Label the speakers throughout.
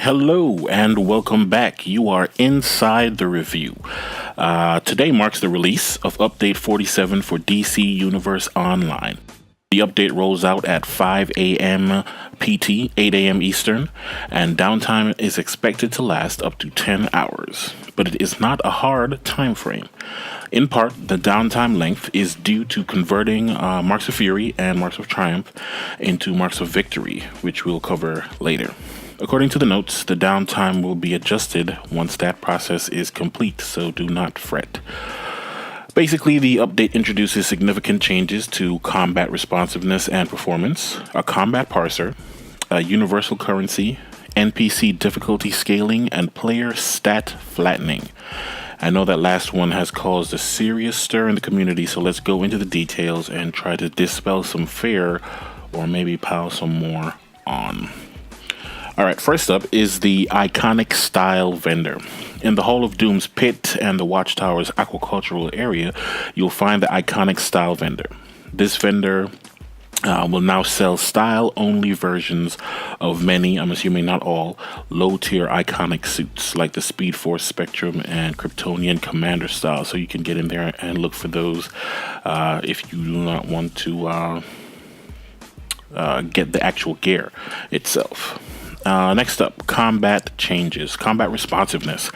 Speaker 1: Hello and welcome back. You are inside the review. Today marks the release of Update 47 for DC Universe Online. The update rolls out at 5 a.m. PT, 8 a.m. Eastern, and downtime is expected to last up to 10 hours. But it is not a hard time frame. In part, the downtime length is due to converting Marks of Fury and Marks of Triumph into Marks of Victory, which we'll cover later. According to the notes, the downtime will be adjusted once that process is complete, so do not fret. Basically, the update introduces significant changes to combat responsiveness and performance, a combat parser, a universal currency, NPC difficulty scaling, and player stat flattening. I know that last one has caused a serious stir in the community, so let's go into the details and try to dispel some fear or maybe pile some more on. Alright, first up is the Iconic Style vendor. In the Hall of Doom's pit and the Watchtower's aquacultural area, you'll find the Iconic Style vendor. This vendor will now sell style-only versions of many, I'm assuming not all, low-tier iconic suits like the Speed Force Spectrum and Kryptonian Commander style. So you can get in there and look for those if you do not want to get the actual gear itself. Next up, combat changes, combat responsiveness.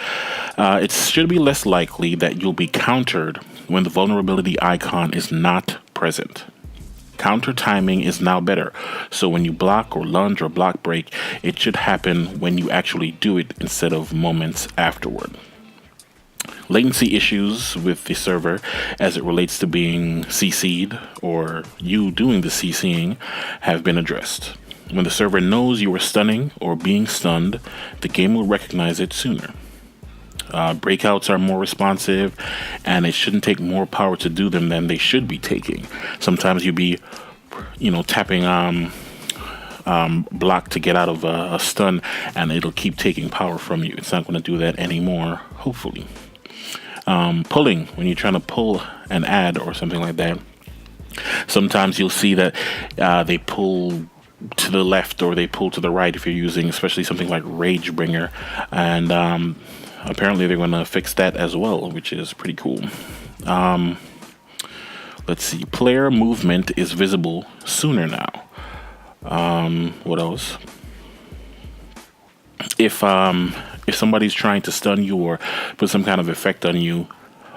Speaker 1: It should be less likely that you'll be countered when the vulnerability icon is not present. Counter timing is now better, so when you block or lunge or block break, it should happen when you actually do it instead of moments afterward. Latency issues with the server as it relates to being CC'd or you doing the CCing have been addressed. When the server knows you are stunning or being stunned, the game will recognize it sooner. Breakouts are more responsive, and it shouldn't take more power to do them than they should be taking. Sometimes you'll be, tapping block to get out of a stun, and it'll keep taking power from you. It's not going to do that anymore, hopefully. Pulling, when you're trying to pull an ad or something like that, sometimes you'll see that they pull to the left or they pull to the right if you're using especially something like Ragebringer, and apparently they're going to fix that as well, which is pretty cool. Let's see, player movement is visible sooner now. What else? If somebody's trying to stun you or put some kind of effect on you,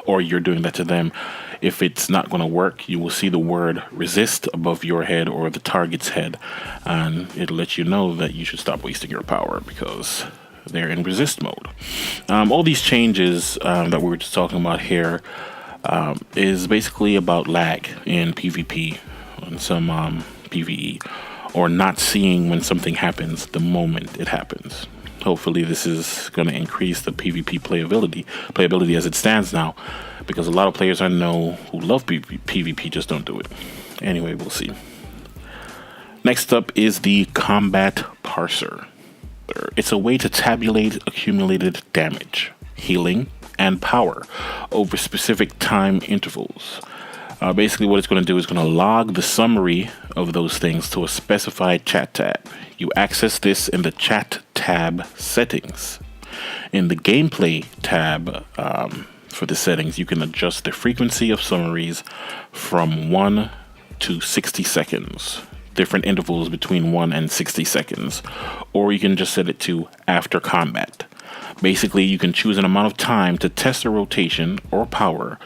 Speaker 1: or you're doing that to them, if it's not going to work, you will see the word resist above your head or the target's head, and it'll let you know that you should stop wasting your power because they're in resist mode. All these changes that we were just talking about here is basically about lag in PvP and some PvE, or not seeing when something happens the moment it happens. Hopefully this is going to increase the PvP playability as it stands now, because a lot of players I know who love PvP just don't do it. Anyway, we'll see. Next up is the Combat Parser. It's a way to tabulate accumulated damage, healing, and power over specific time intervals. Basically what it's going to do is going to log the summary of those things to a specified chat tab. You access this in the chat tab settings. In the gameplay tab for the settings, you can adjust the frequency of summaries from 1 to 60 seconds, different intervals between 1 and 60 seconds, or you can just set it to after combat. Basically, you can choose an amount of time to test a rotation or power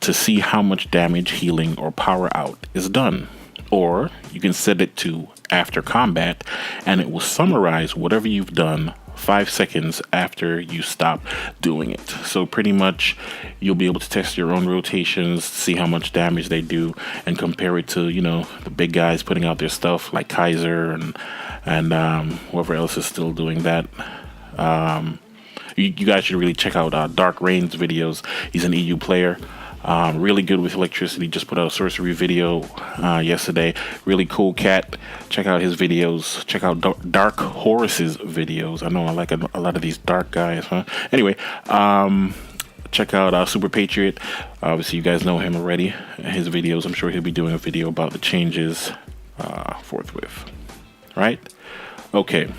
Speaker 1: to see how much damage, healing, or power out is done. Or you can set it to after combat, and it will summarize whatever you've done 5 seconds after you stop doing it. So pretty much you'll be able to test your own rotations, see how much damage they do, and compare it to, the big guys putting out their stuff like Kaiser and whoever else is still doing that. You guys should really check out Dark Reign's videos. He's an EU player. Really good with electricity. Just put out a sorcery video yesterday. Really cool cat. Check out his videos. Check out Dark Horus's videos. I know I like a lot of these dark guys, huh? Anyway, check out Super Patriot. Obviously, you guys know him already. His videos. I'm sure he'll be doing a video about the changes forthwith. Right? Okay.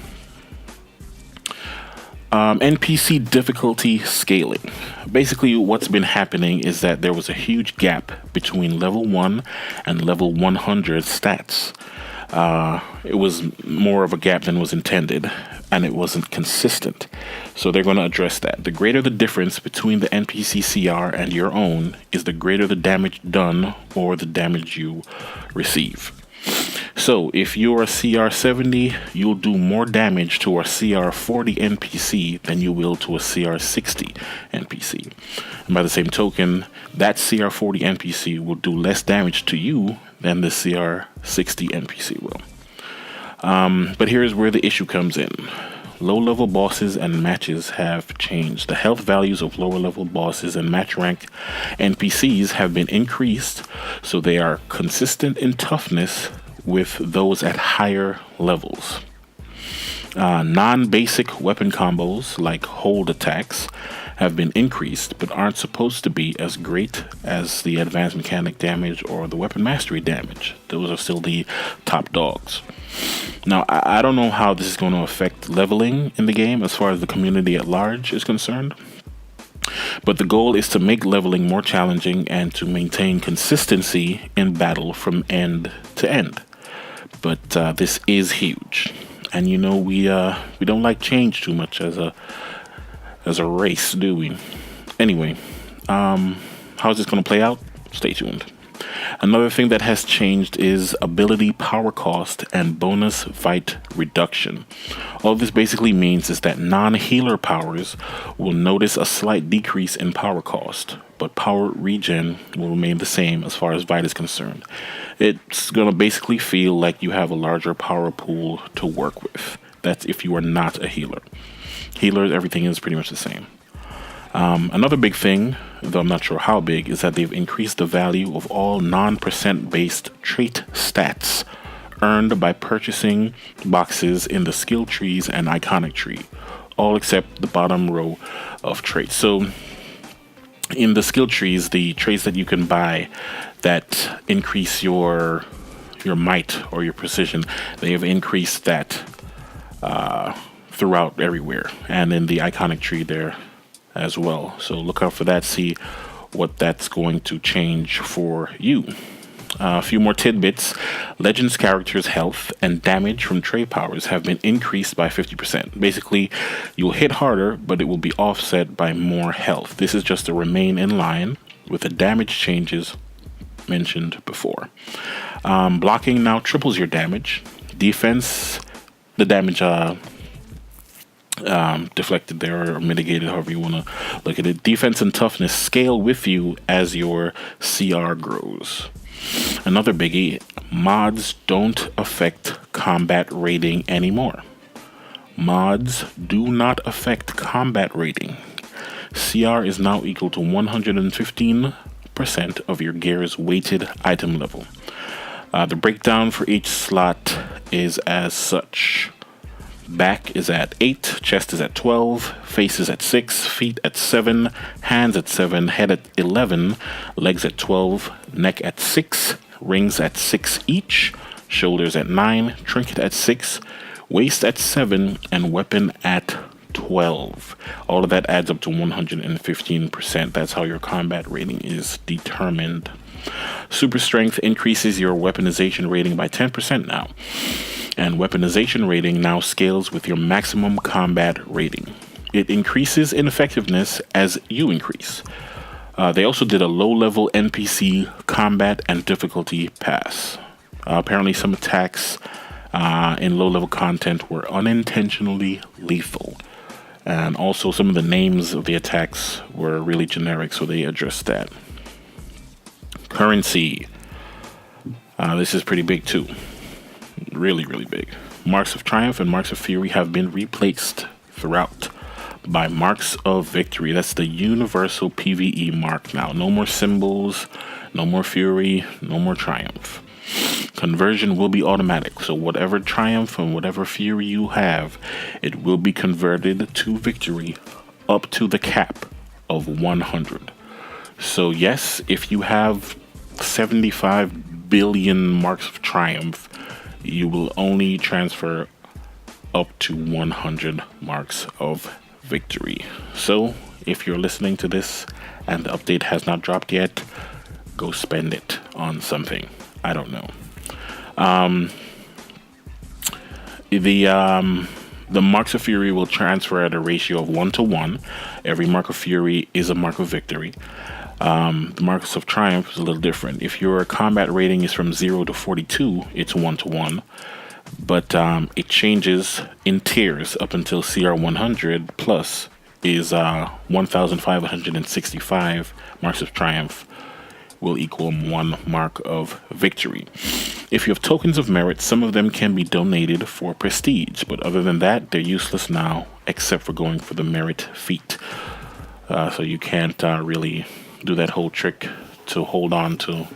Speaker 1: NPC difficulty scaling. Basically, what's been happening is that there was a huge gap between level 1 and level 100 stats. It was more of a gap than was intended, and it wasn't consistent. So they're going to address that. The greater the difference between the NPC CR and your own is the greater the damage done or the damage you receive. So if you're a CR 70, you'll do more damage to a CR 40 NPC than you will to a CR 60 NPC. And by the same token, that CR 40 NPC will do less damage to you than the CR 60 NPC will. But here's where the issue comes in. Low-level bosses and matches have changed. The health values of lower-level bosses and match rank NPCs have been increased, so they are consistent in toughness with those at higher levels. Non-basic weapon combos like hold attacks have been increased, but aren't supposed to be as great as the advanced mechanic damage or the weapon mastery damage. Those are still the top dogs. Now, I don't know how this is going to affect leveling in the game as far as the community at large is concerned, but the goal is to make leveling more challenging and to maintain consistency in battle from end to end. But this is huge, and you know we don't like change too much as a race, do we? Anyway, how's this going to play out? Stay tuned. Another thing that has changed is ability power cost and bonus fight reduction. All this basically means is that non-healer powers will notice a slight decrease in power cost, but power regen will remain the same as far as fight is concerned. It's going to basically feel like you have a larger power pool to work with. That's if you are not a healer. Healers, everything is pretty much the same. Another big thing, though I'm not sure how big, is that they've increased the value of all non-percent based trait stats earned by purchasing boxes in the skill trees and iconic tree, all except the bottom row of traits. So in the skill trees, the traits that you can buy that increase your might or your precision, they have increased that throughout everywhere, and in the iconic tree there as well. So look out for that, see what that's going to change for you. A few more tidbits. Legends characters' health and damage from trait powers have been increased by 50%. Basically, you'll hit harder, but it will be offset by more health. This is just to remain in line with the damage changes mentioned before. Blocking now triples your damage. Defense, the damage deflected there or mitigated, however you want to look at it. Defense and toughness scale with you as your CR grows. Another biggie, mods don't affect combat rating anymore. Mods do not affect combat rating. CR is now equal to 115% of your gear's weighted item level. The breakdown for each slot is as such. Back is at 8, chest is at 12, face is at 6, feet at 7, hands at 7, head at 11, legs at 12, neck at 6, rings at 6 each, shoulders at 9, trinket at 6, waist at 7, and weapon at 12. All of that adds up to 115%. That's how your combat rating is determined. Super strength increases your weaponization rating by 10% now. And weaponization rating now scales with your maximum combat rating. It increases in effectiveness as you increase. They also did a low-level NPC combat and difficulty pass. Apparently some attacks in low-level content were unintentionally lethal. And also some of the names of the attacks were really generic, so they addressed that. Currency. This is pretty big too. Really, really big. Marks of Triumph and Marks of Fury have been replaced throughout by Marks of Victory. That's the universal PvE mark now. No more symbols, no more Fury, no more Triumph. Conversion will be automatic. So whatever Triumph and whatever Fury you have, it will be converted to Victory up to the cap of 100. So yes, if you have 75 billion Marks of Triumph, you will only transfer up to 100 Marks of victory. So if you're listening to this and the update has not dropped yet, go spend it on something. I don't know. The Marks of Fury will transfer at a ratio of 1-to-1. Every Mark of Fury is a Mark of Victory. The Marks of Triumph is a little different. If your combat rating is from 0 to 42, it's 1-to-1. But it changes in tiers up until CR 100 plus is 1,565 Marks of Triumph will equal 1 Mark of Victory. If you have tokens of merit, some of them can be donated for prestige, but other than that, they're useless now, except for going for the merit feat. So you can't really do that whole trick to hold on to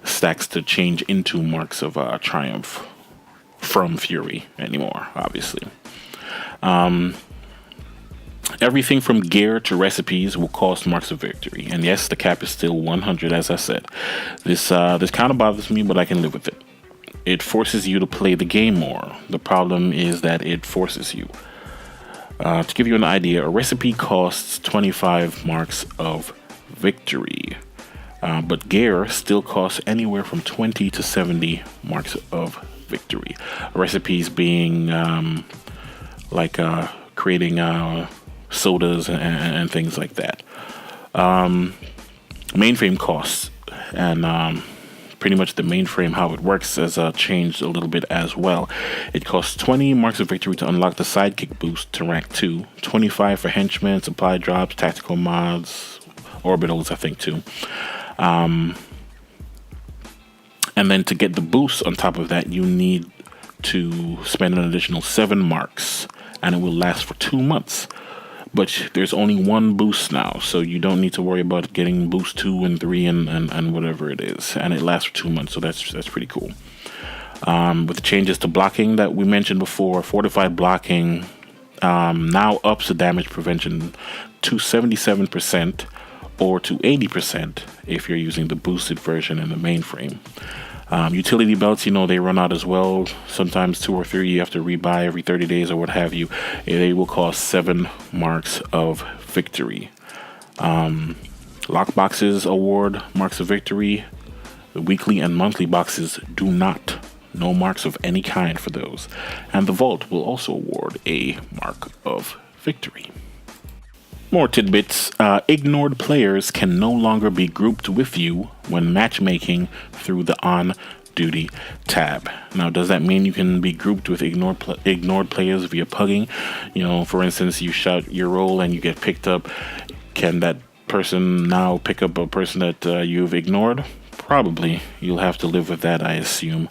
Speaker 1: stacks to change into Marks of Triumph from Fury anymore, obviously. Everything from gear to recipes will cost Marks of Victory. And yes, the cap is still 100, as I said. This kind of bothers me, but I can live with it. It forces you to play the game more. The problem is that it forces you. To give you an idea, a recipe costs 25 Marks of Victory. But gear still costs anywhere from 20 to 70 Marks of Victory. Recipes being like creating sodas and things like that. Mainframe costs, and pretty much the mainframe, how it works, has changed a little bit as well. It costs 20 Marks of Victory to unlock the sidekick boost to rank 2, 25 for henchmen, supply drops, tactical mods, orbitals, I think, too. And then to get the boost on top of that, you need to spend an additional 7 marks, and it will last for 2 months. But there's only one boost now, so you don't need to worry about getting boost 2 and 3 and whatever it is. And it lasts for 2 months, so that's pretty cool. With the changes to blocking that we mentioned before, fortified blocking now ups the damage prevention to 77% or to 80% if you're using the boosted version in the mainframe. Utility belts, they run out as well. Sometimes 2 or 3 you have to rebuy every 30 days or what have you. They will cost 7 Marks of Victory. Lock boxes award Marks of Victory. The weekly and monthly boxes do not. No marks of any kind for those. And the vault will also award a Mark of Victory. More tidbits. Ignored players can no longer be grouped with you when matchmaking through the on-duty tab. Now, does that mean you can be grouped with ignored players via pugging? For instance, you shout your roll and you get picked up. Can that person now pick up a person that you've ignored? Probably. You'll have to live with that, I assume.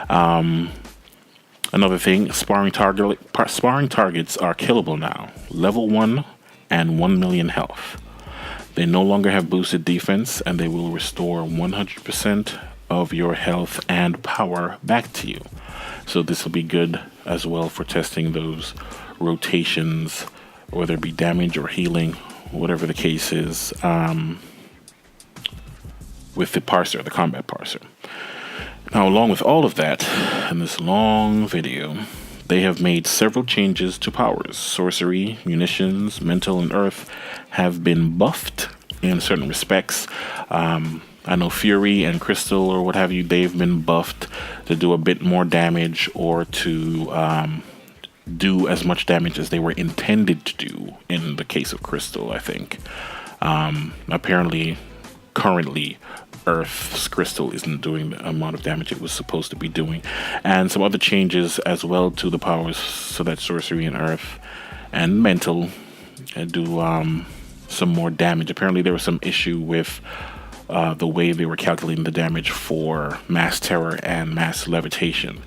Speaker 1: Another thing, sparring targets are killable now. Level 1 and 1 million health. They no longer have boosted defense, and they will restore 100% of your health and power back to you. So this will be good as well for testing those rotations, whether it be damage or healing, whatever the case is, with the parser, the combat parser. Now, along with all of that, in this long video, they have made several changes to powers. Sorcery, munitions, mental, and earth have been buffed in certain respects. I know Fury and Crystal or what have you, they've been buffed to do a bit more damage or to do as much damage as they were intended to do in the case of Crystal, I think. Apparently, currently, Earth's crystal isn't doing the amount of damage it was supposed to be doing, and some other changes as well to the powers so that sorcery and earth and mental do some more damage. Apparently there was some issue with the way they were calculating the damage for mass terror and mass levitation.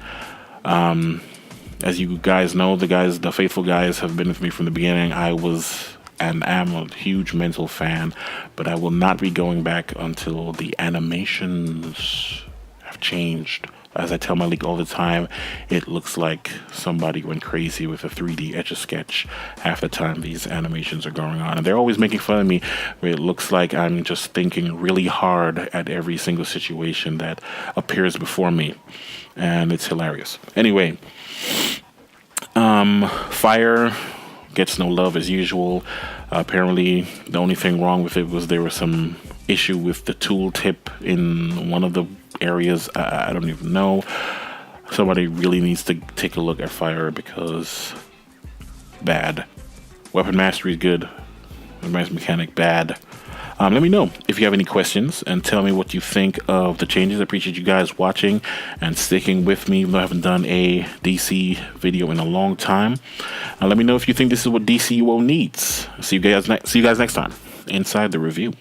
Speaker 1: As you guys know, the faithful guys have been with me from the beginning. I was and am a huge mental fan, but I will not be going back until the animations have changed. As I tell my league all the time, it looks like somebody went crazy with a 3D Etch-a-Sketch half the time these animations are going on. And they're always making fun of me where it looks like I'm just thinking really hard at every single situation that appears before me. And it's hilarious. Anyway, fire gets no love as usual. Apparently, the only thing wrong with it was there was some issue with the tool tip in one of the areas. I don't even know. Somebody really needs to take a look at Fire because bad. Weapon mastery is good. Weapon mechanic bad. Let me know if you have any questions and tell me what you think of the changes. I appreciate you guys watching and sticking with me, even though I haven't done a DC video in a long time. Let me know if you think this is what DCUO needs. See you guys next time inside the review.